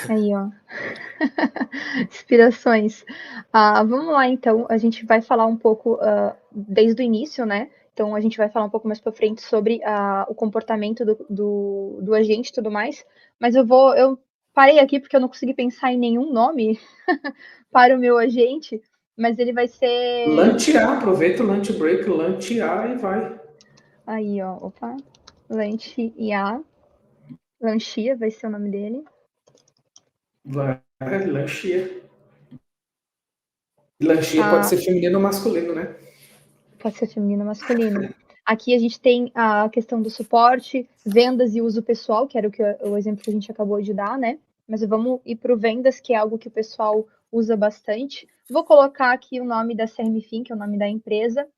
Aí, ó. Inspirações. Vamos lá, então. A gente vai falar um pouco desde o início, né? Então, a gente vai falar um pouco mais para frente sobre o comportamento do agente e tudo mais. Mas eu parei aqui porque eu não consegui pensar em nenhum nome para o meu agente, mas ele vai ser. Lantear, aproveita o lunch break, lantear e vai. Aí, ó. Opa. Lanchia. Lanchia vai ser o nome dele. Vai, lanchear. Lanchear pode Ah, ser feminino ou masculino, né? Pode ser feminino ou masculino. Aqui a gente tem a questão do suporte, vendas e uso pessoal, que era o exemplo que a gente acabou de dar, né? Mas vamos ir para o vendas, que é algo que o pessoal usa bastante. Vou colocar aqui o nome da CRMFIN, que é o nome da empresa,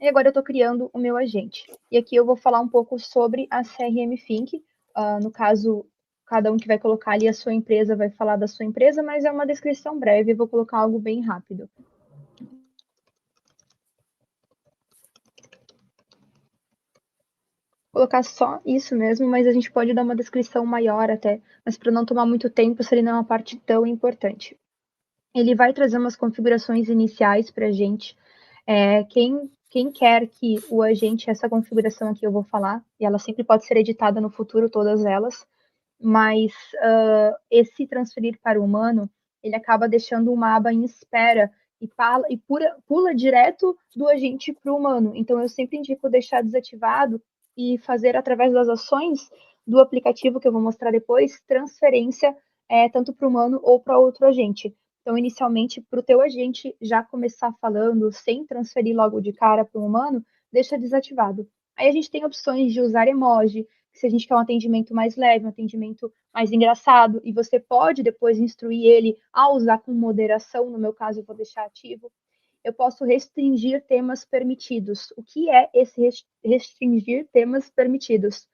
e agora eu estou criando o meu agente. E aqui eu vou falar um pouco sobre a CRM Think. No caso, cada um que vai colocar ali a sua empresa vai falar da sua empresa, mas é uma descrição breve, eu vou colocar algo bem rápido. Colocar só isso mesmo, mas a gente pode dar uma descrição maior até, mas para não tomar muito tempo, se ele não é uma parte tão importante. Ele vai trazer umas configurações iniciais para a gente. Quem quer que o agente, essa configuração aqui eu vou falar, e ela sempre pode ser editada no futuro, todas elas, mas esse transferir para o humano, ele acaba deixando uma aba em espera pula direto do agente para o humano. Então, eu sempre indico deixar desativado e fazer através das ações do aplicativo que eu vou mostrar depois, transferência tanto para o humano ou para outro agente. Então, inicialmente, para o teu agente já começar falando sem transferir logo de cara para o humano, deixa desativado. Aí a gente tem opções de usar emoji, se a gente quer um atendimento mais leve, um atendimento mais engraçado, e você pode depois instruir ele a usar com moderação, no meu caso eu vou deixar ativo. Eu posso restringir temas permitidos. O que é esse restringir temas permitidos?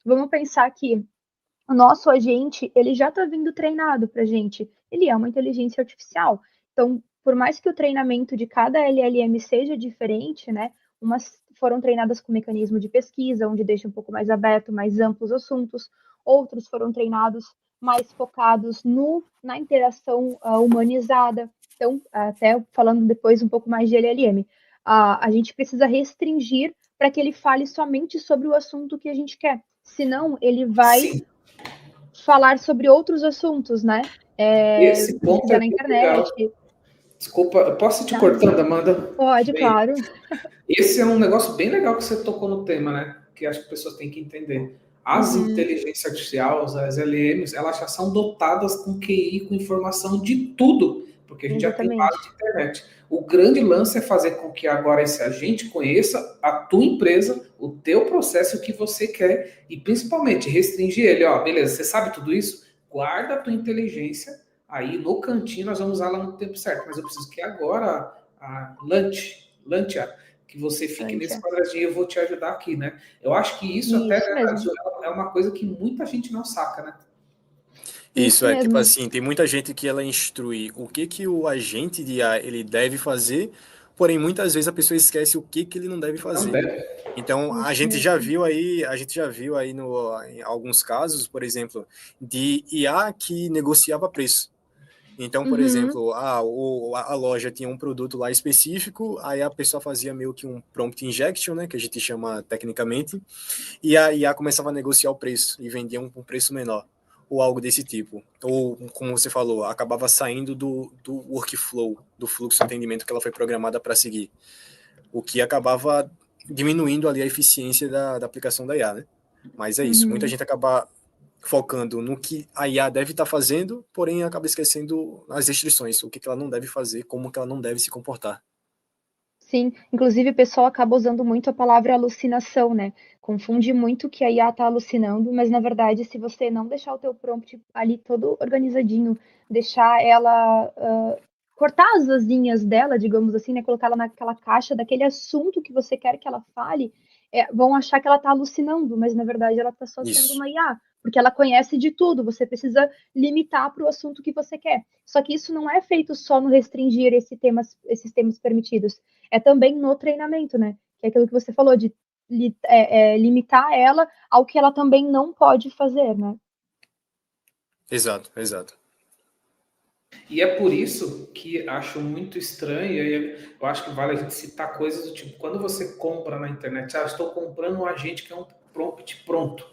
Vamos pensar que o nosso agente, ele já está vindo treinado para a gente. Ele é uma inteligência artificial. Então, por mais que o treinamento de cada LLM seja diferente, né? Umas foram treinadas com mecanismo de pesquisa, onde deixa um pouco mais aberto, mais amplos assuntos. Outros foram treinados mais focados na interação humanizada. Então, até falando depois um pouco mais de LLM, a gente precisa restringir para que ele fale somente sobre o assunto que a gente quer. Senão, ele vai Sim, falar sobre outros assuntos, né? esse ponto Pesquisar é na muito internet. legal. Desculpa, posso ir te Tá? cortando, Amanda? Pode, Bem, claro. esse é um negócio bem legal que você tocou no tema, né? Que acho que as pessoas têm que entender. As Uhum, inteligências artificiais, as LMs, elas já são dotadas com QI, com informação de tudo, porque a gente já tem base de exatamente. internet. O grande lance é fazer com que agora esse agente conheça a tua empresa, o teu processo, o que você quer, e principalmente restringir ele. Ó, beleza, você sabe tudo isso? Guarda a tua inteligência aí no cantinho, nós vamos usar ela no tempo certo, mas eu preciso que agora a lunch, que você fique nesse Antia. quadradinho, eu vou te ajudar aqui, né? Eu acho que isso até Isso mesmo. é uma coisa que muita gente não saca, né? Isso Isso é tipo mesmo. assim, tem muita gente que ela instrui o que que o agente de IA ele deve fazer, porém muitas vezes a pessoa esquece o que que ele não deve Não fazer. deve. Então Isso mesmo. a gente já viu aí no, em alguns casos, por exemplo, de IA que negociava preço. Então, por Uhum. exemplo, a loja tinha um produto lá específico, aí a pessoa fazia meio que um prompt injection, né, que a gente chama tecnicamente, e a IA começava a negociar o preço e vendia um preço menor, ou algo desse tipo. Ou, como você falou, acabava saindo do workflow, do fluxo de atendimento que ela foi programada para seguir, o que acabava diminuindo ali a eficiência da aplicação da IA, né? Mas é isso, muita Uhum. gente acaba focando no que a IA deve estar fazendo, porém acaba esquecendo as restrições, o que ela não deve fazer, como que ela não deve se comportar. Sim, inclusive o pessoal acaba usando muito a palavra alucinação, né? Confunde muito que a IA está alucinando, mas na verdade, se você não deixar o teu prompt ali todo organizadinho, deixar ela cortar as asinhas dela, digamos assim, né? Colocar ela naquela caixa daquele assunto que você quer que ela fale, vão achar que ela está alucinando, mas na verdade ela está só sendo Isso. uma IA, porque ela conhece de tudo. Você precisa limitar para o assunto que você quer. Só que isso não é feito só no restringir esses temas permitidos, é também no treinamento, né? Que é aquilo que você falou, de limitar ela ao que ela também não pode fazer, né? Exato, exato. E é por isso que acho muito estranho, e eu acho que vale a gente citar coisas do tipo, quando você compra na internet, estou comprando um agente que é um prompt pronto.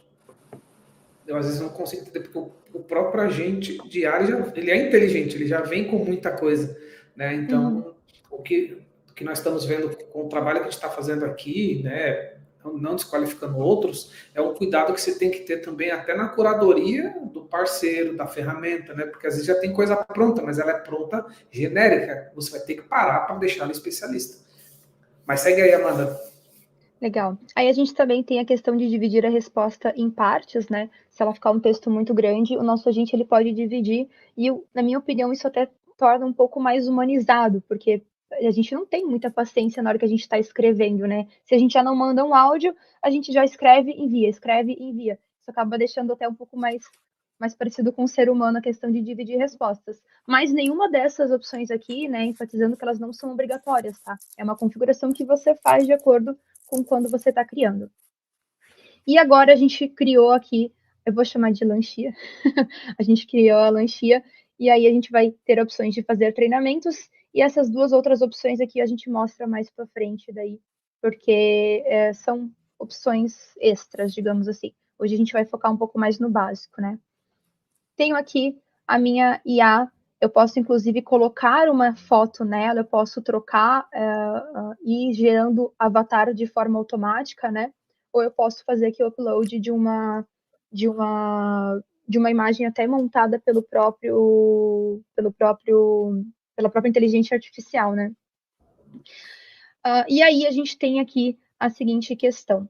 Eu às vezes não consigo entender, porque o próprio agente diário, ele é inteligente, ele já vem com muita coisa, né? Uhum. Então, o que nós estamos vendo com o trabalho que a gente está fazendo aqui, né? Não desqualificando outros, é um cuidado que você tem que ter também até na curadoria do parceiro, da ferramenta, né? Porque às vezes já tem coisa pronta, mas ela é pronta genérica. Você vai ter que parar para deixar ela especialista. Mas segue aí, Amanda. Legal. Aí a gente também tem a questão de dividir a resposta em partes, né? Se ela ficar um texto muito grande, o nosso agente ele pode dividir e, na minha opinião, isso até torna um pouco mais humanizado, porque a gente não tem muita paciência na hora que a gente está escrevendo, né? Se a gente já não manda um áudio, a gente já escreve, envia, envia. Isso acaba deixando até um pouco mais parecido com o ser humano a questão de dividir respostas. Mas nenhuma dessas opções aqui, né, enfatizando que elas não são obrigatórias, tá? É uma configuração que você faz de acordo com quando você está criando. E agora a gente criou aqui, eu vou chamar de lanchia, a gente criou a lanchia, e aí a gente vai ter opções de fazer treinamentos, e essas duas outras opções aqui a gente mostra mais para frente daí, porque são opções extras, digamos assim. Hoje a gente vai focar um pouco mais no básico, né? Tenho aqui a minha IA, eu posso inclusive colocar uma foto nela, eu posso trocar e ir gerando avatar de forma automática, né? Ou eu posso fazer aqui o upload de uma imagem até montada pela própria inteligência artificial, né? E aí a gente tem aqui a seguinte questão.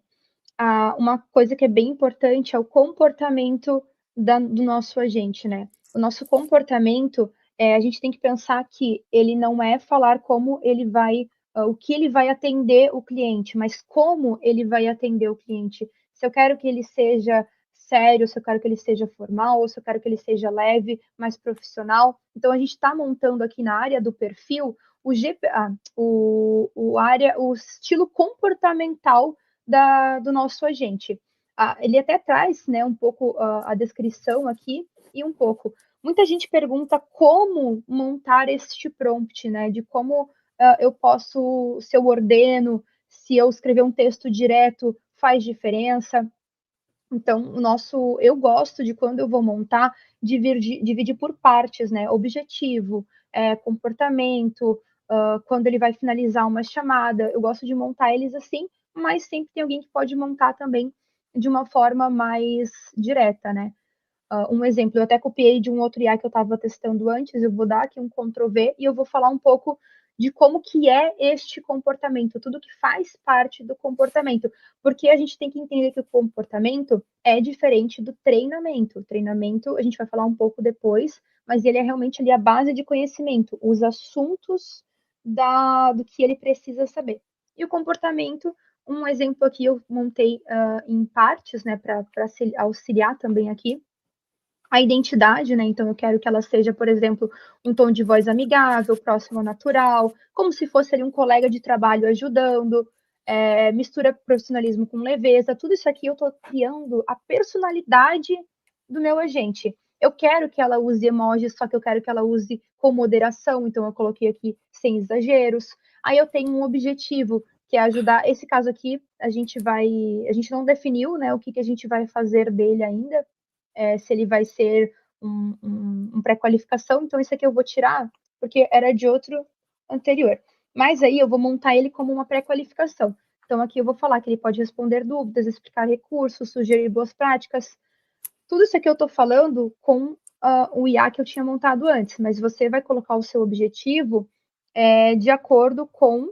Uma coisa que é bem importante é o comportamento do nosso agente, né? O nosso comportamento, a gente tem que pensar que ele não é falar como ele vai, o que ele vai atender o cliente, mas como ele vai atender o cliente. Se eu quero que ele seja sério, se eu quero que ele seja formal, ou se eu quero que ele seja leve, mais profissional. Então, a gente está montando aqui na área do perfil o estilo comportamental do nosso agente. Ele até traz, né, um pouco a descrição aqui e um pouco. Muita gente pergunta como montar este prompt, né, de como eu posso, se eu ordeno, se eu escrever um texto direto, faz diferença. Então, eu gosto de quando eu vou montar, dividir por partes, né? Objetivo, comportamento, quando ele vai finalizar uma chamada, eu gosto de montar eles assim, mas sempre tem alguém que pode montar também de uma forma mais direta, né? Um exemplo, eu até copiei de um outro IA que eu estava testando antes, eu vou dar aqui um Ctrl+V e eu vou falar um pouco de como que é este comportamento, tudo que faz parte do comportamento, porque a gente tem que entender que o comportamento é diferente do treinamento. O treinamento, a gente vai falar um pouco depois, mas ele é realmente ali a base de conhecimento, os assuntos do que ele precisa saber. E o comportamento, um exemplo aqui eu montei em partes, né, para auxiliar também aqui, a identidade, né? Então eu quero que ela seja, por exemplo, um tom de voz amigável, próximo ao natural, como se fosse ali um colega de trabalho ajudando, mistura profissionalismo com leveza, tudo isso aqui eu estou criando a personalidade do meu agente. Eu quero que ela use emojis, só que eu quero que ela use com moderação, então eu coloquei aqui sem exageros. Aí eu tenho um objetivo, que é ajudar. Esse caso aqui, a gente não definiu, né, o que a gente vai fazer dele ainda, se ele vai ser um pré-qualificação, então isso aqui eu vou tirar, porque era de outro anterior. Mas aí eu vou montar ele como uma pré-qualificação. Então aqui eu vou falar que ele pode responder dúvidas, explicar recursos, sugerir boas práticas. Tudo isso aqui eu estou falando com o IA que eu tinha montado antes, mas você vai colocar o seu objetivo de acordo com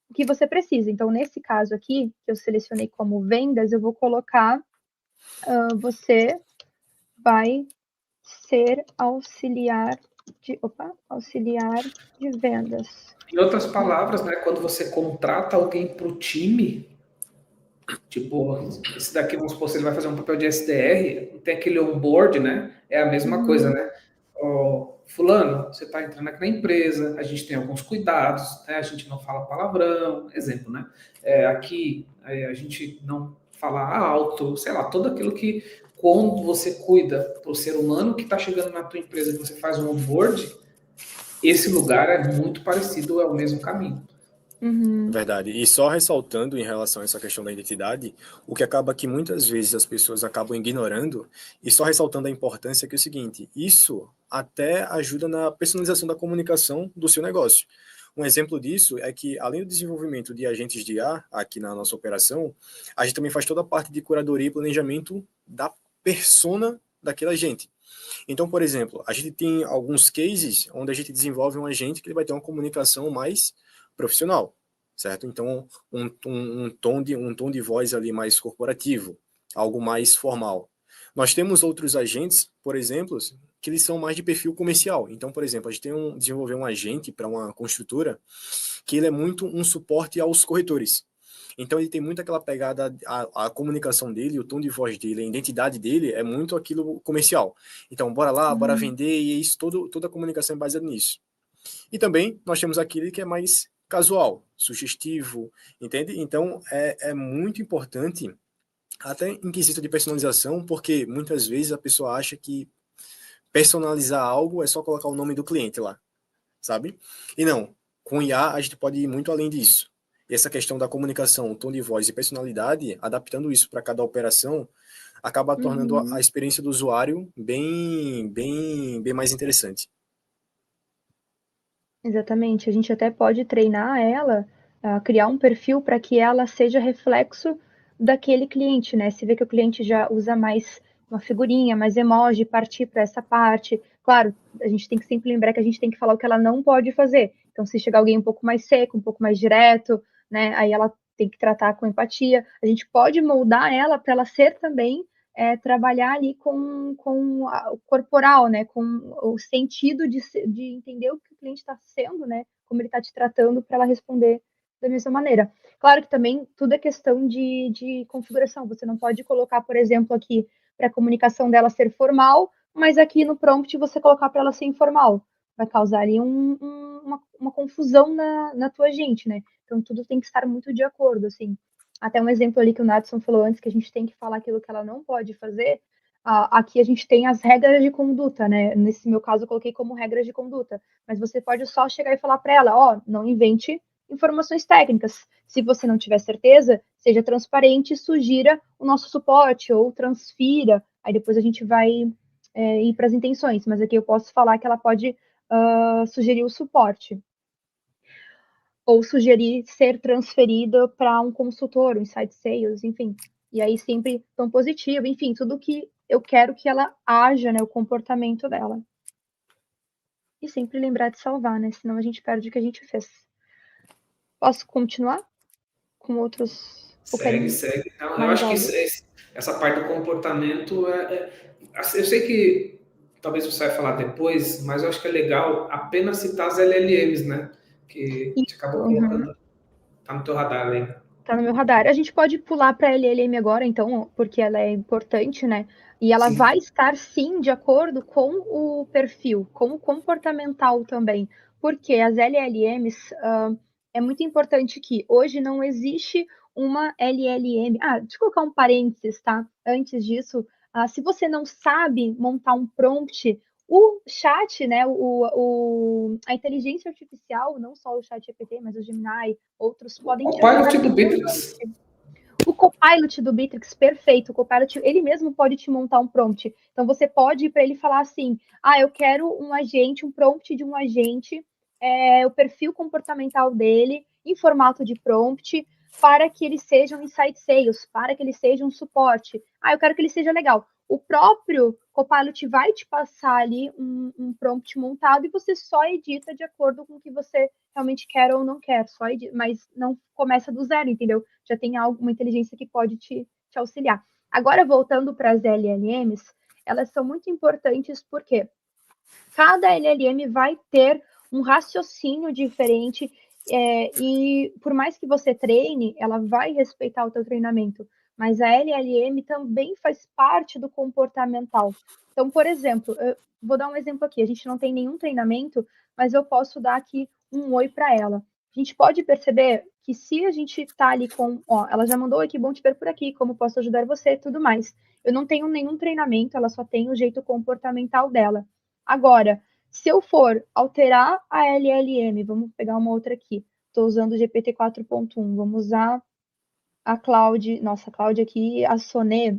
o que você precisa. Então, nesse caso aqui, que eu selecionei como vendas, eu vou colocar você vai ser auxiliar de vendas. Em outras palavras, né, quando você contrata alguém para o time, tipo, esse daqui, vamos supor, se ele vai fazer um papel de SDR, tem aquele onboard, né? É a mesma coisa, né? Fulano, você está entrando aqui na empresa, a gente tem alguns cuidados, né? A gente não fala palavrão, exemplo, né? Aqui a gente não fala alto, sei lá, tudo aquilo que quando você cuida do ser humano que está chegando na tua empresa, que você faz um onboard, esse lugar é muito parecido, é o mesmo caminho. Verdade. E só ressaltando em relação a essa questão da identidade, o que acaba que muitas vezes as pessoas acabam ignorando, e só ressaltando a importância que é o seguinte, isso até ajuda na personalização da comunicação do seu negócio. Um exemplo disso é que, além do desenvolvimento de agentes de IA aqui na nossa operação, a gente também faz toda a parte de curadoria e planejamento da persona daquele agente. Então, por exemplo, a gente tem alguns cases onde a gente desenvolve um agente que ele vai ter uma comunicação mais profissional, certo? Então, um tom de voz ali mais corporativo, algo mais formal. Nós temos outros agentes, por exemplo, que eles são mais de perfil comercial. Então, por exemplo, a gente desenvolveu um agente para uma construtora que ele é muito um suporte aos corretores. Então ele tem muito aquela pegada, a comunicação dele, o tom de voz dele, a identidade dele é muito aquilo comercial. Então, bora lá, bora vender, e é isso, toda a comunicação é baseada nisso. E também nós temos aquele que é mais casual, sugestivo, entende? Então é muito importante, até em quesito de personalização, porque muitas vezes a pessoa acha que personalizar algo é só colocar o nome do cliente lá, sabe? E não, com IA a gente pode ir muito além disso. E essa questão da comunicação, tom de voz e personalidade, adaptando isso para cada operação, acaba tornando a experiência do usuário bem mais interessante. Exatamente. A gente até pode treinar ela, criar um perfil para que ela seja reflexo daquele cliente, né? Se vê que o cliente já usa mais uma figurinha, mais emoji, partir para essa parte. Claro, a gente tem que sempre lembrar que a gente tem que falar o que ela não pode fazer. Então, se chegar alguém um pouco mais seco, um pouco mais direto, né? Aí ela tem que tratar com empatia. A gente pode moldar ela para ela ser também trabalhar ali com o corporal, né, com o sentido de entender o que o cliente está sendo, né, como ele está te tratando para ela responder da mesma maneira. Claro que também tudo é questão de configuração. Você não pode colocar, por exemplo, aqui para a comunicação dela ser formal, mas aqui no prompt você colocar para ela ser informal. Vai causar ali uma confusão na tua gente, né? Então tudo tem que estar muito de acordo, assim. Até um exemplo ali que o Natson falou antes, que a gente tem que falar aquilo que ela não pode fazer. Aqui a gente tem as regras de conduta, né? Nesse meu caso, eu coloquei como regras de conduta. Mas você pode só chegar e falar para ela: ó, não invente informações técnicas. Se você não tiver certeza, seja transparente e sugira o nosso suporte ou transfira. Aí depois a gente vai ir para as intenções. Mas aqui eu posso falar que ela pode sugerir o suporte ou sugerir ser transferida para um consultor, um inside sales, enfim. E aí sempre tão positivo, enfim, tudo que eu quero que ela haja, né, o comportamento dela. E sempre lembrar de salvar, né, senão a gente perde o que a gente fez. Posso continuar com outros? Ou querem Segue. Não, eu mais acho que algo? essa parte do comportamento assim, eu sei que talvez você vai falar depois, mas eu acho que é legal apenas citar as LLMs, né? Que a gente Isso, acabou colocando, tá no teu radar aí. tá no meu radar. A gente pode pular para a LLM agora, então, porque ela é importante, né? E ela Sim. vai estar, sim, de acordo com o perfil, com o comportamental também. Porque as LLMs, é muito importante que hoje não existe uma LLM. Deixa eu colocar um parênteses, tá? Antes disso, se você não sabe montar um prompt, o chat, né, a inteligência artificial, não só o chat GPT, mas o Gemini, outros podem O te ajudar Pilot do Bitrix. bastante. O Copilot do Bitrix, perfeito. O Copilot, ele mesmo pode te montar um prompt. Então, você pode ir para ele falar assim, eu quero um agente, um prompt de um agente, o perfil comportamental dele, em formato de prompt, para que ele seja um insight sales, para que ele seja um suporte. Eu quero que ele seja legal. O próprio Copilot vai te passar ali um prompt montado e você só edita de acordo com o que você realmente quer ou não quer, só edita, mas não começa do zero, entendeu? Já tem alguma inteligência que pode te auxiliar. Agora, voltando para as LLMs, elas são muito importantes porque cada LLM vai ter um raciocínio diferente e por mais que você treine, ela vai respeitar o teu treinamento, mas a LLM também faz parte do comportamental. Então, por exemplo, eu vou dar um exemplo aqui, a gente não tem nenhum treinamento, mas eu posso dar aqui um oi para ela. a gente pode perceber que se a gente está ali com, ó, ela já mandou, oi, que bom te ver por aqui, como posso ajudar você, tudo mais. Eu não tenho nenhum treinamento, ela só tem o jeito comportamental dela. Agora, se eu for alterar a LLM, vamos pegar uma outra aqui, estou usando o GPT 4.1, vamos usar a Cloud, nossa, a Cloud aqui, a Sonê,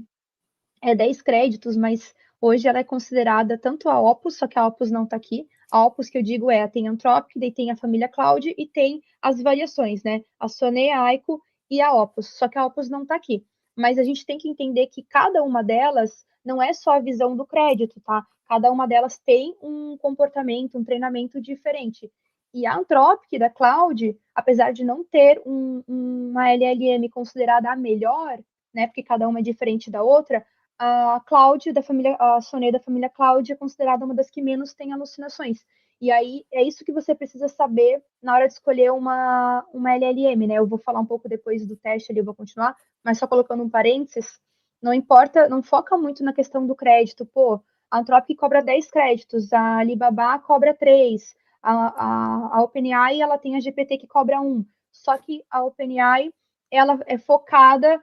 é 10 créditos, mas hoje ela é considerada tanto a Opus, só que a Opus não está aqui. A Opus que eu digo tem Anthropic, daí tem a família Cloud e tem as variações, né? A Sonê, a Aiko e a Opus, só que a Opus não está aqui. Mas a gente tem que entender que cada uma delas não é só a visão do crédito, tá? Cada uma delas tem um comportamento, um treinamento diferente. E a Anthropic da Cloud, apesar de não ter uma LLM considerada a melhor, né? Porque cada uma é diferente da outra, a Cloud da família, a Sonê da família Cloud é considerada uma das que menos tem alucinações. E aí é isso que você precisa saber na hora de escolher uma LLM, né? Eu vou falar um pouco depois do teste ali, eu vou continuar, mas só colocando um parênteses, não importa, não foca muito na questão do crédito. Pô, a Anthropic cobra 10 créditos, a Alibaba cobra 3, a OpenAI ela tem a GPT que cobra 1. Só que a OpenAI ela é focada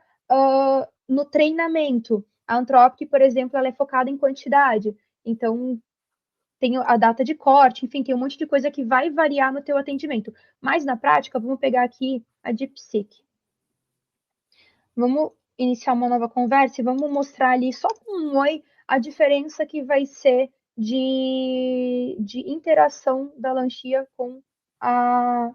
no treinamento. A Anthropic, por exemplo, ela é focada em quantidade. Então, tem a data de corte, enfim, tem um monte de coisa que vai variar no teu atendimento. Mas, na prática, vamos pegar aqui a DeepSeek. Vamos iniciar uma nova conversa e vamos mostrar ali, só com um oi, a diferença que vai ser de interação da Lanchia com a...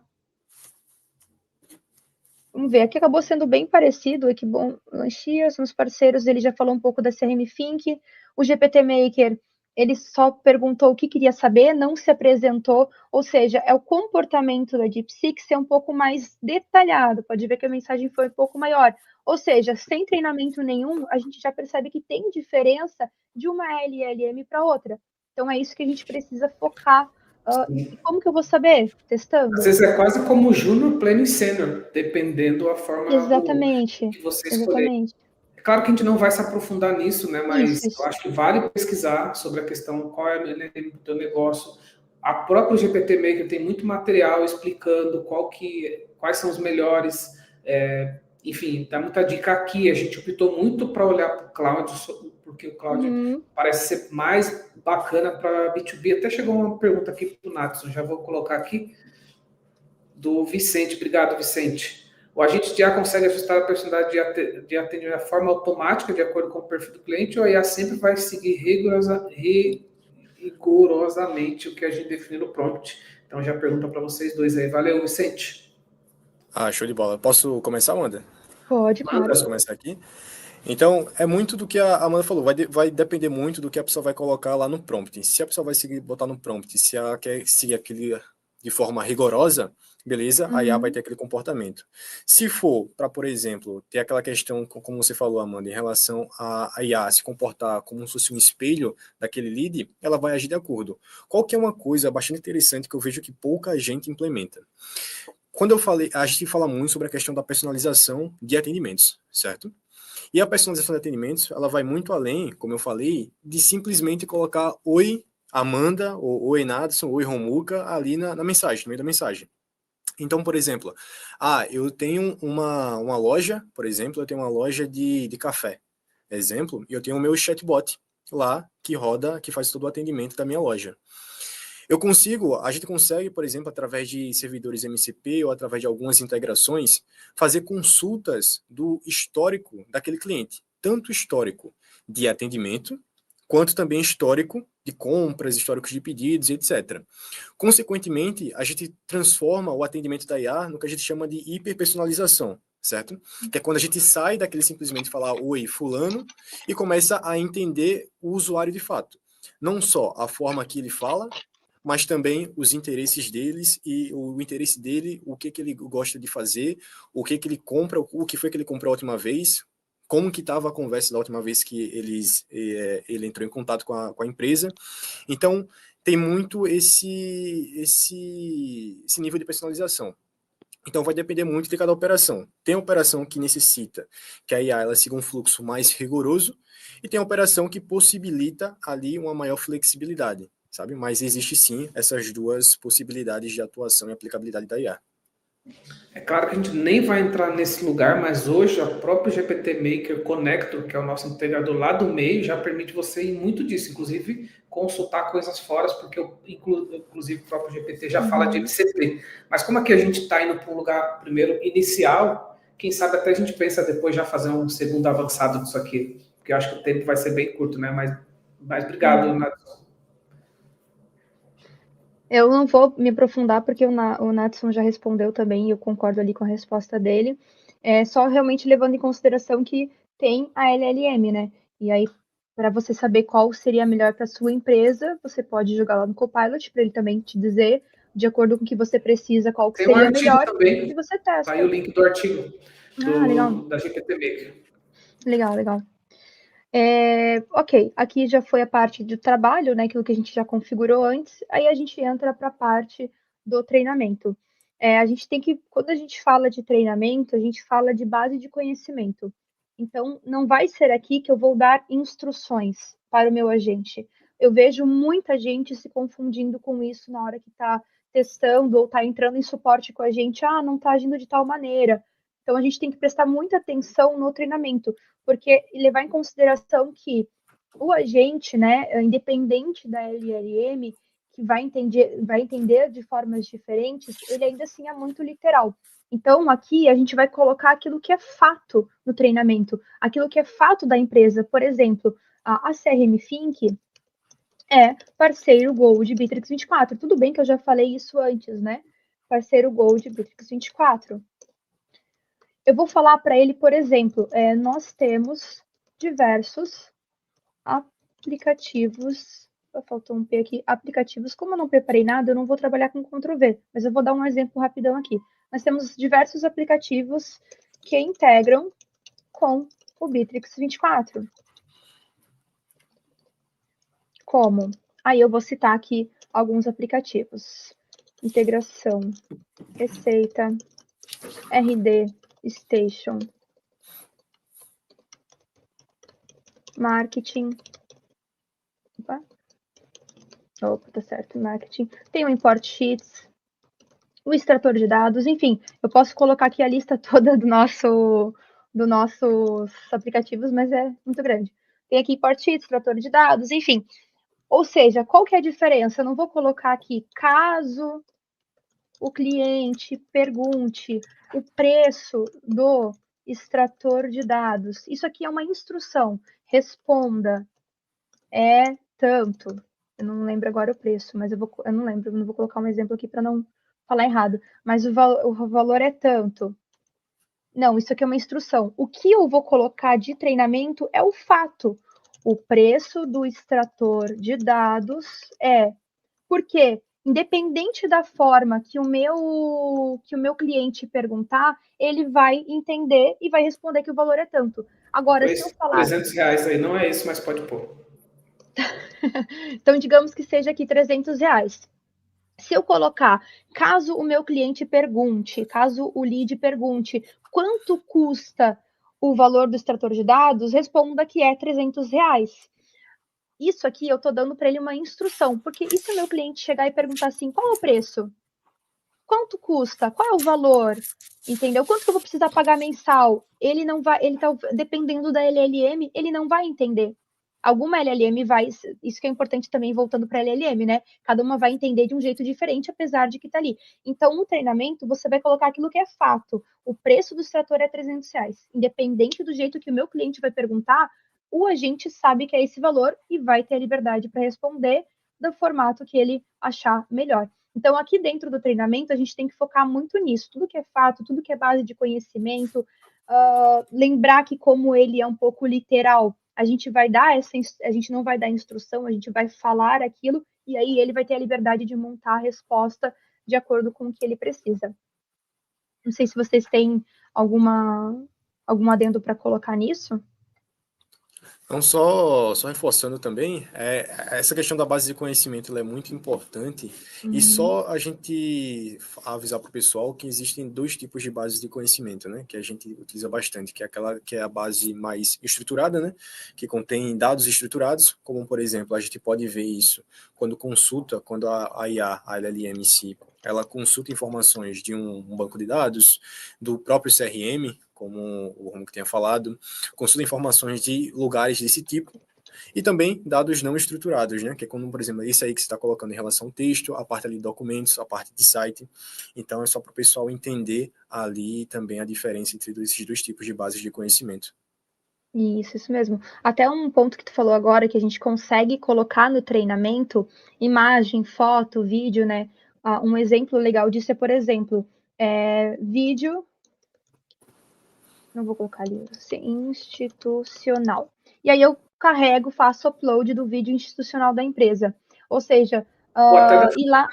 Vamos ver, aqui acabou sendo bem parecido, que bom, Lanchia, são os parceiros, ele já falou um pouco da CRM Think, o GPT Maker, ele só perguntou o que queria saber, não se apresentou, ou seja, é o comportamento da DeepSeek ser um pouco mais detalhado, pode ver que a mensagem foi um pouco maior, ou seja, sem treinamento nenhum, a gente já percebe que tem diferença de uma LLM para outra, então é isso que a gente precisa focar. E como que eu vou saber? Testando. Às vezes é quase como júnior, pleno e sênior, dependendo da forma Exatamente, que você escolher. exatamente. É claro que a gente não vai se aprofundar nisso, né? Mas eu Isso. acho que vale pesquisar sobre a questão qual é o teu negócio. A própria GPT Maker tem muito material explicando quais são os melhores. Enfim, dá muita dica aqui. A gente optou muito para olhar para o cloud, porque o cloud parece ser mais bacana para B2B. Até chegou uma pergunta aqui para o Natson, já vou colocar aqui, do Vicente. Obrigado, Vicente. O agente de IA consegue ajustar a personalidade de atendimento de forma automática, de acordo com o perfil do cliente, ou a IA sempre vai seguir rigorosamente o que a gente define no prompt? Então, já pergunto para vocês dois aí. Valeu, Vicente. Show de bola. Posso começar, Amanda? Pode, claro. Posso começar aqui? Então, é muito do que a Amanda falou, vai depender muito do que a pessoa vai colocar lá no prompt. Se a pessoa vai botar no prompt, se ela quer seguir aquele de forma rigorosa, beleza, a IA vai ter aquele comportamento. Se for para, por exemplo, ter aquela questão, como você falou, Amanda, em relação a IA se comportar como se fosse um espelho daquele lead, ela vai agir de acordo. Qual que é uma coisa bastante interessante que eu vejo que pouca gente implementa? Quando eu falei, a gente fala muito sobre a questão da personalização de atendimentos, certo? E a personalização de atendimentos, ela vai muito além, como eu falei, de simplesmente colocar oi Amanda, ou oi Nadson, oi Romuca ali na mensagem, no meio da mensagem. Então, por exemplo, eu tenho uma loja, por exemplo, eu tenho uma loja de café, exemplo, e eu tenho o meu chatbot lá que faz todo o atendimento da minha loja. A gente consegue, por exemplo, através de servidores MCP ou através de algumas integrações, fazer consultas do histórico daquele cliente, tanto histórico de atendimento, quanto também histórico de compras, históricos de pedidos, etc. Consequentemente, a gente transforma o atendimento da IA no que a gente chama de hiperpersonalização, certo? Que é quando a gente sai daquele simplesmente falar oi, fulano, e começa a entender o usuário de fato. Não só a forma que ele fala, mas também os interesses deles e o interesse dele, o que ele gosta de fazer, o que ele compra, o que foi que ele comprou a última vez, como que estava a conversa da última vez que ele entrou em contato com a empresa. Então, tem muito esse nível de personalização. Então, vai depender muito de cada operação. Tem operação que necessita que a IA ela siga um fluxo mais rigoroso e tem operação que possibilita ali uma maior flexibilidade, sabe? Mas existe sim essas duas possibilidades de atuação e aplicabilidade da IA. É claro que a gente nem vai entrar nesse lugar, mas hoje a própria GPT Maker Connector, que é o nosso integrador lá do meio, já permite você ir muito disso, inclusive consultar coisas fora, porque inclusive o próprio GPT já fala de MCP. Mas como aqui a gente está indo para um lugar primeiro inicial, quem sabe até a gente pensa depois já fazer um segundo avançado disso aqui, porque eu acho que o tempo vai ser bem curto, né? Mas obrigado, Nath. Eu não vou me aprofundar porque o Natson já respondeu também e eu concordo ali com a resposta dele. É só realmente levando em consideração que tem a LLM, né? E aí, para você saber qual seria melhor para sua empresa, você pode jogar lá no Copilot para ele também te dizer, de acordo com o que você precisa, qual que Tem um seria artigo melhor, e também, você tá aí o testa. link do artigo Ah, legal, da GPT Maker. legal, legal. Ok, aqui já foi a parte do trabalho, né? Aquilo que a gente já configurou antes. Aí a gente entra para a parte do treinamento. A gente tem que, quando a gente fala de treinamento, a gente fala de base de conhecimento. Então, não vai ser aqui que eu vou dar instruções para o meu agente. Eu vejo muita gente se confundindo com isso na hora que está testando ou está entrando em suporte com a gente. Ah, não está agindo de tal maneira. Então, a gente tem que prestar muita atenção no treinamento porque levar em consideração que o agente, né, independente da LLM, que vai entender de formas diferentes, ele ainda assim é muito literal. Então, aqui a gente vai colocar aquilo que é fato no treinamento, aquilo que é fato da empresa. Por exemplo, a CRM Think é parceiro Gold Bittrex 24. Tudo bem que eu já falei isso antes, né? Parceiro Gold Bittrex 24. Eu vou falar para ele, por exemplo, nós temos diversos aplicativos. Faltou um P aqui. Aplicativos. Como eu não preparei nada, eu não vou trabalhar com Ctrl V, mas eu vou dar um exemplo rapidão aqui. Nós temos diversos aplicativos que integram com o Bittrex 24. Como? Aí eu vou citar aqui alguns aplicativos. Integração, Receita, RD Station, Marketing. Opa, tá certo, Marketing. Tem o Import Sheets, o extrator de dados, enfim, eu posso colocar aqui a lista toda dos nossos aplicativos, mas é muito grande. Tem aqui Import Sheets, extrator de dados, enfim. Ou seja, qual que é a diferença? Eu não vou colocar aqui caso o cliente pergunte o preço do extrator de dados. Isso aqui é uma instrução. Responda. É tanto. Eu não lembro agora o preço, mas eu não lembro, não vou colocar um exemplo aqui para não falar errado. Mas o valor é tanto. Não, isso aqui é uma instrução. O que eu vou colocar de treinamento é o fato. O preço do extrator de dados é. Por quê? Independente da forma que o meu cliente perguntar, ele vai entender e vai responder que o valor é tanto. Agora, se eu falar, R$ 300 aí não é isso, mas pode pôr. então digamos que seja aqui R$ 300. Se eu colocar, caso o meu cliente pergunte, caso o lead pergunte, quanto custa o valor do extrator de dados, responda que é R$ 300. Isso aqui eu estou dando para ele uma instrução, porque e se o meu cliente chegar e perguntar assim, qual é o preço? Quanto custa? Qual é o valor? Entendeu? Quanto que eu vou precisar pagar mensal? Ele não vai, ele tá dependendo da LLM, ele não vai entender. Alguma LLM vai, isso que é importante também voltando para a LLM, né? Cada uma vai entender de um jeito diferente, apesar de que tá ali. Então, no treinamento, você vai colocar aquilo que é fato. O preço do extrator é R$ 300. Independente do jeito que o meu cliente vai perguntar, o agente sabe que é esse valor e vai ter a liberdade para responder do formato que ele achar melhor. Então, aqui dentro do treinamento, a gente tem que focar muito nisso. Tudo que é fato, tudo que é base de conhecimento, lembrar que como ele é um pouco literal, a gente não vai dar instrução, a gente vai falar aquilo, e aí ele vai ter a liberdade de montar a resposta de acordo com o que ele precisa. Não sei se vocês têm algum adendo para colocar nisso. Então, só reforçando também, essa questão da base de conhecimento ela é muito importante e só a gente avisar para o pessoal que existem dois tipos de bases de conhecimento, né, que a gente utiliza bastante, que é aquela que é a base mais estruturada, né, que contém dados estruturados, como, por exemplo, a gente pode ver isso quando a IA, a LLM em si, ela consulta informações de um banco de dados, do próprio CRM, como o Romulo tinha falado, consulta informações de lugares desse tipo, e também dados não estruturados, né? Que é como, por exemplo, isso aí que você está colocando em relação ao texto, a parte ali de documentos, a parte de site. Então, é só para o pessoal entender ali também a diferença entre esses dois tipos de bases de conhecimento. Isso mesmo. Até um ponto que tu falou agora, que a gente consegue colocar no treinamento, imagem, foto, vídeo, né? Um exemplo legal disso é, por exemplo, vídeo, não vou colocar ali, institucional. E aí eu carrego, faço upload do vídeo institucional da empresa. Ou seja, Ou até da e lá...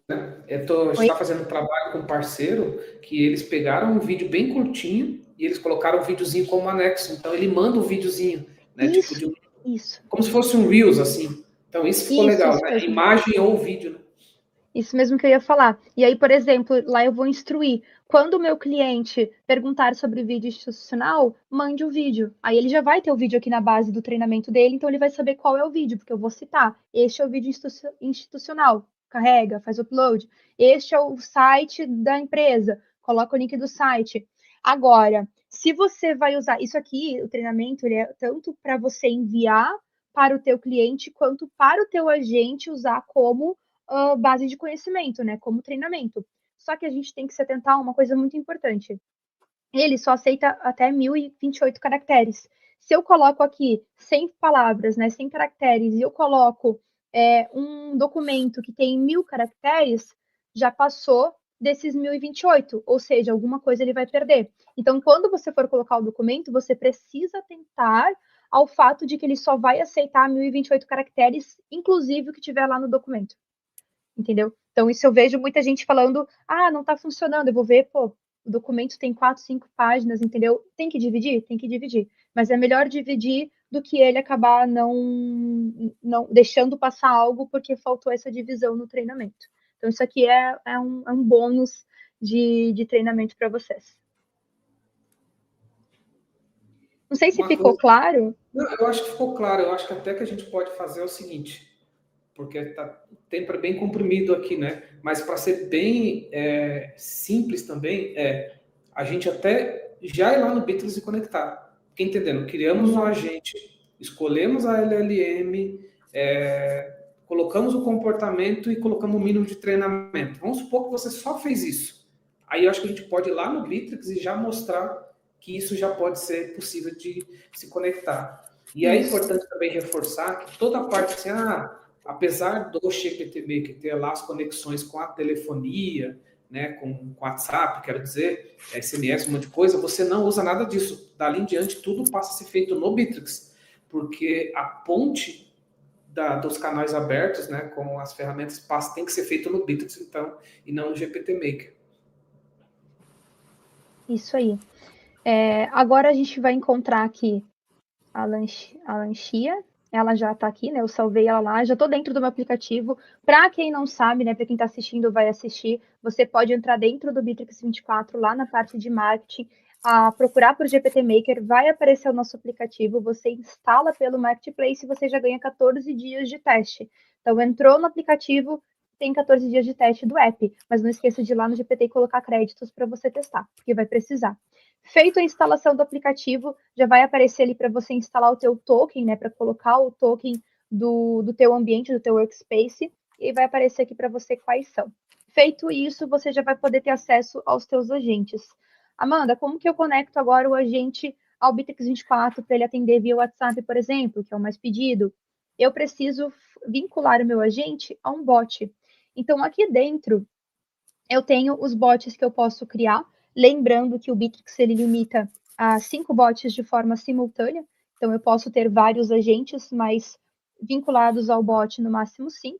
né? A gente está fazendo um trabalho com um parceiro que eles pegaram um vídeo bem curtinho e eles colocaram o videozinho como anexo. Então ele manda o videozinho, né? Isso, Tipo isso. como se fosse um Reels, assim. Então isso ficou legal, Isso né? mesmo. Imagem ou vídeo, né? Isso mesmo que eu ia falar. E aí, por exemplo, lá eu vou instruir. Quando o meu cliente perguntar sobre vídeo institucional, mande o vídeo. Aí ele já vai ter o vídeo aqui na base do treinamento dele, então ele vai saber qual é o vídeo, porque eu vou citar. Este é o vídeo institucional. Carrega, faz upload. Este é o site da empresa. Coloca o link do site. Agora, se você vai usar isso aqui, o treinamento, ele é tanto para você enviar para o teu cliente, quanto para o teu agente usar como base de conhecimento, né? Como treinamento. Só que a gente tem que se atentar a uma coisa muito importante. Ele só aceita até 1028 caracteres. Se eu coloco aqui 100 palavras, né, 100 caracteres, e eu coloco um documento que tem 1000 caracteres, já passou desses 1028, ou seja, alguma coisa ele vai perder. Então, quando você for colocar o documento, você precisa atentar ao fato de que ele só vai aceitar 1028 caracteres, inclusive o que tiver lá no documento. Entendeu? Então, isso eu vejo muita gente falando, não tá funcionando, eu vou ver, pô, o documento tem 4, 5 páginas, entendeu? Tem que dividir? Tem que dividir. Mas é melhor dividir do que ele acabar não deixando passar algo porque faltou essa divisão no treinamento. Então, isso aqui é um bônus de treinamento para vocês. Não sei se ficou claro. Não, eu acho que ficou claro. Eu acho que até que a gente pode fazer o seguinte, porque o tempo é bem comprimido aqui, né? Mas para ser bem simples também, a gente até já ir lá no Bitrix e conectar. Fiquei entendendo? Criamos um agente, escolhemos a LLM, colocamos o comportamento e colocamos o mínimo de treinamento. Vamos supor que você só fez isso. Aí eu acho que a gente pode ir lá no Bitrix e já mostrar que isso já pode ser possível de se conectar. E é importante também reforçar que toda a parte assim, apesar do GPT-Maker ter lá as conexões com a telefonia, né, com WhatsApp, quero dizer, SMS, um monte de coisa, você não usa nada disso. Dali em diante, tudo passa a ser feito no Bitrix, porque a ponte dos canais abertos, né, com as ferramentas tem que ser feito no Bitrix, então, e não no GPT-Maker. Isso aí. Agora a gente vai encontrar aqui a Lanchia. Ela já está aqui, né? Eu salvei ela lá, já estou dentro do meu aplicativo. Para quem não sabe, né? Para quem está assistindo, vai assistir, você pode entrar dentro do Bitrix 24, lá na parte de marketing, procurar por GPT Maker, vai aparecer o nosso aplicativo, você instala pelo Marketplace e você já ganha 14 dias de teste. Então, entrou no aplicativo, tem 14 dias de teste do app, mas não esqueça de ir lá no GPT e colocar créditos para você testar, porque vai precisar. Feito a instalação do aplicativo, já vai aparecer ali para você instalar o teu token, né, para colocar o token do teu ambiente, do teu workspace, e vai aparecer aqui para você quais são. Feito isso, você já vai poder ter acesso aos teus agentes. Amanda, como que eu conecto agora o agente ao Bitrix 24 para ele atender via WhatsApp, por exemplo, que é o mais pedido? Eu preciso vincular o meu agente a um bot. Então, aqui dentro, eu tenho os bots que eu posso criar, lembrando que o Bitrix ele limita a 5 bots de forma simultânea, então eu posso ter vários agentes, mas vinculados ao bot no máximo 5.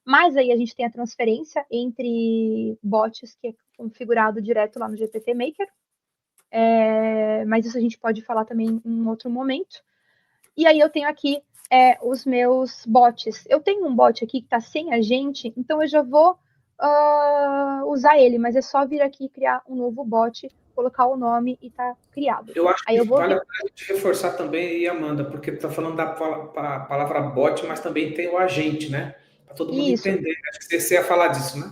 Mas aí a gente tem a transferência entre bots que é configurado direto lá no GPT Maker. Mas isso a gente pode falar também em um outro momento. E aí eu tenho aqui os meus bots. Eu tenho um bot aqui que está sem agente, então eu já vou usar ele, mas é só vir aqui e criar um novo bot, colocar o nome e tá criado. Eu acho que vale a pena a gente reforçar também aí, Amanda, porque tu tá falando da palavra bot, mas também tem o agente, né? Para todo mundo entender. Acho que você ia falar disso, né?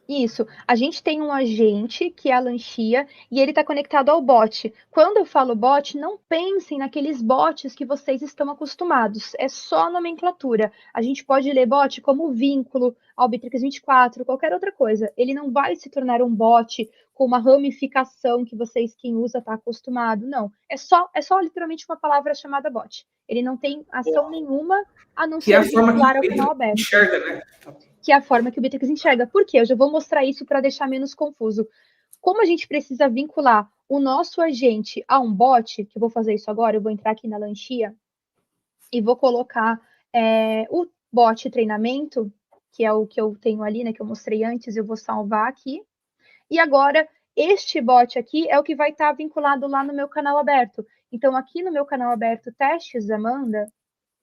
Isso. A gente tem um agente, que é a Lanchia, e ele está conectado ao bot. Quando eu falo bot, não pensem naqueles bots que vocês estão acostumados. É só nomenclatura. A gente pode ler bot como vínculo ao Bittrex 24, qualquer outra coisa. Ele não vai se tornar um bot com uma ramificação que vocês, quem usa, está acostumado. Não. É só literalmente uma palavra chamada bot. Ele não tem ação nenhuma a não Que é a ser forma que vincular o ao canal Bittrex aberto. enxerga, né? Que é a forma que o Bittrex enxerga. Por quê? Eu já vou mostrar isso para deixar menos confuso. Como a gente precisa vincular o nosso agente a um bot, que eu vou fazer isso agora, eu vou entrar aqui na Lanchia e vou colocar o bot treinamento, que é o que eu tenho ali, né, que eu mostrei antes, eu vou salvar aqui. E agora, este bot aqui é o que vai estar vinculado lá no meu canal aberto. Então, aqui no meu canal aberto, testes, Amanda,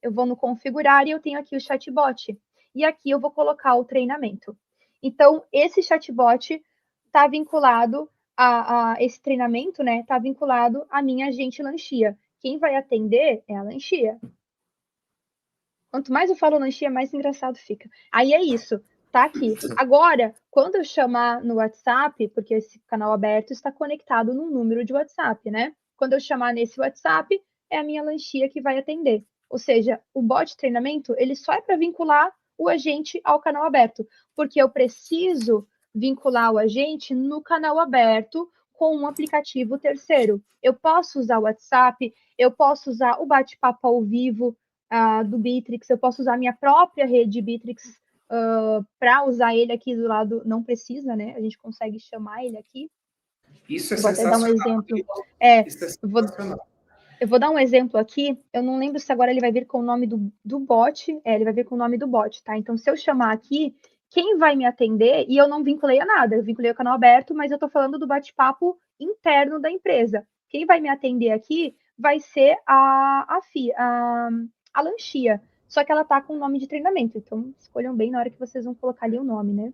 eu vou no configurar e eu tenho aqui o chatbot. E aqui eu vou colocar o treinamento. Então, esse chatbot está vinculado a esse treinamento, né? Está vinculado à minha agente Lanchia. Quem vai atender é a Lanchia. Quanto mais eu falo Lanchia, mais engraçado fica. Aí é isso, tá aqui. Agora, quando eu chamar no WhatsApp, porque esse canal aberto está conectado num número de WhatsApp, né? Quando eu chamar nesse WhatsApp, é a minha Lanchia que vai atender. Ou seja, o bot treinamento, ele só é para vincular o agente ao canal aberto, porque eu preciso vincular o agente no canal aberto com um aplicativo terceiro. Eu posso usar o WhatsApp, eu posso usar o bate-papo ao vivo, do Bittrex, eu posso usar a minha própria rede Bittrex para usar ele aqui do lado, não precisa, né? A gente consegue chamar ele aqui. Isso é Vou até dar um sensacional. exemplo. Isso é Eu sensacional. vou dar um exemplo aqui. Eu não lembro se agora ele vai vir com o nome do bot. Ele vai vir com o nome do bot, tá? Então, se eu chamar aqui, quem vai me atender, e eu não vinculei a nada, eu vinculei o canal aberto, mas eu tô falando do bate-papo interno da empresa. Quem vai me atender aqui vai ser a Lanchia. Só que ela tá com o nome de treinamento. Então, escolham bem na hora que vocês vão colocar ali o nome, né?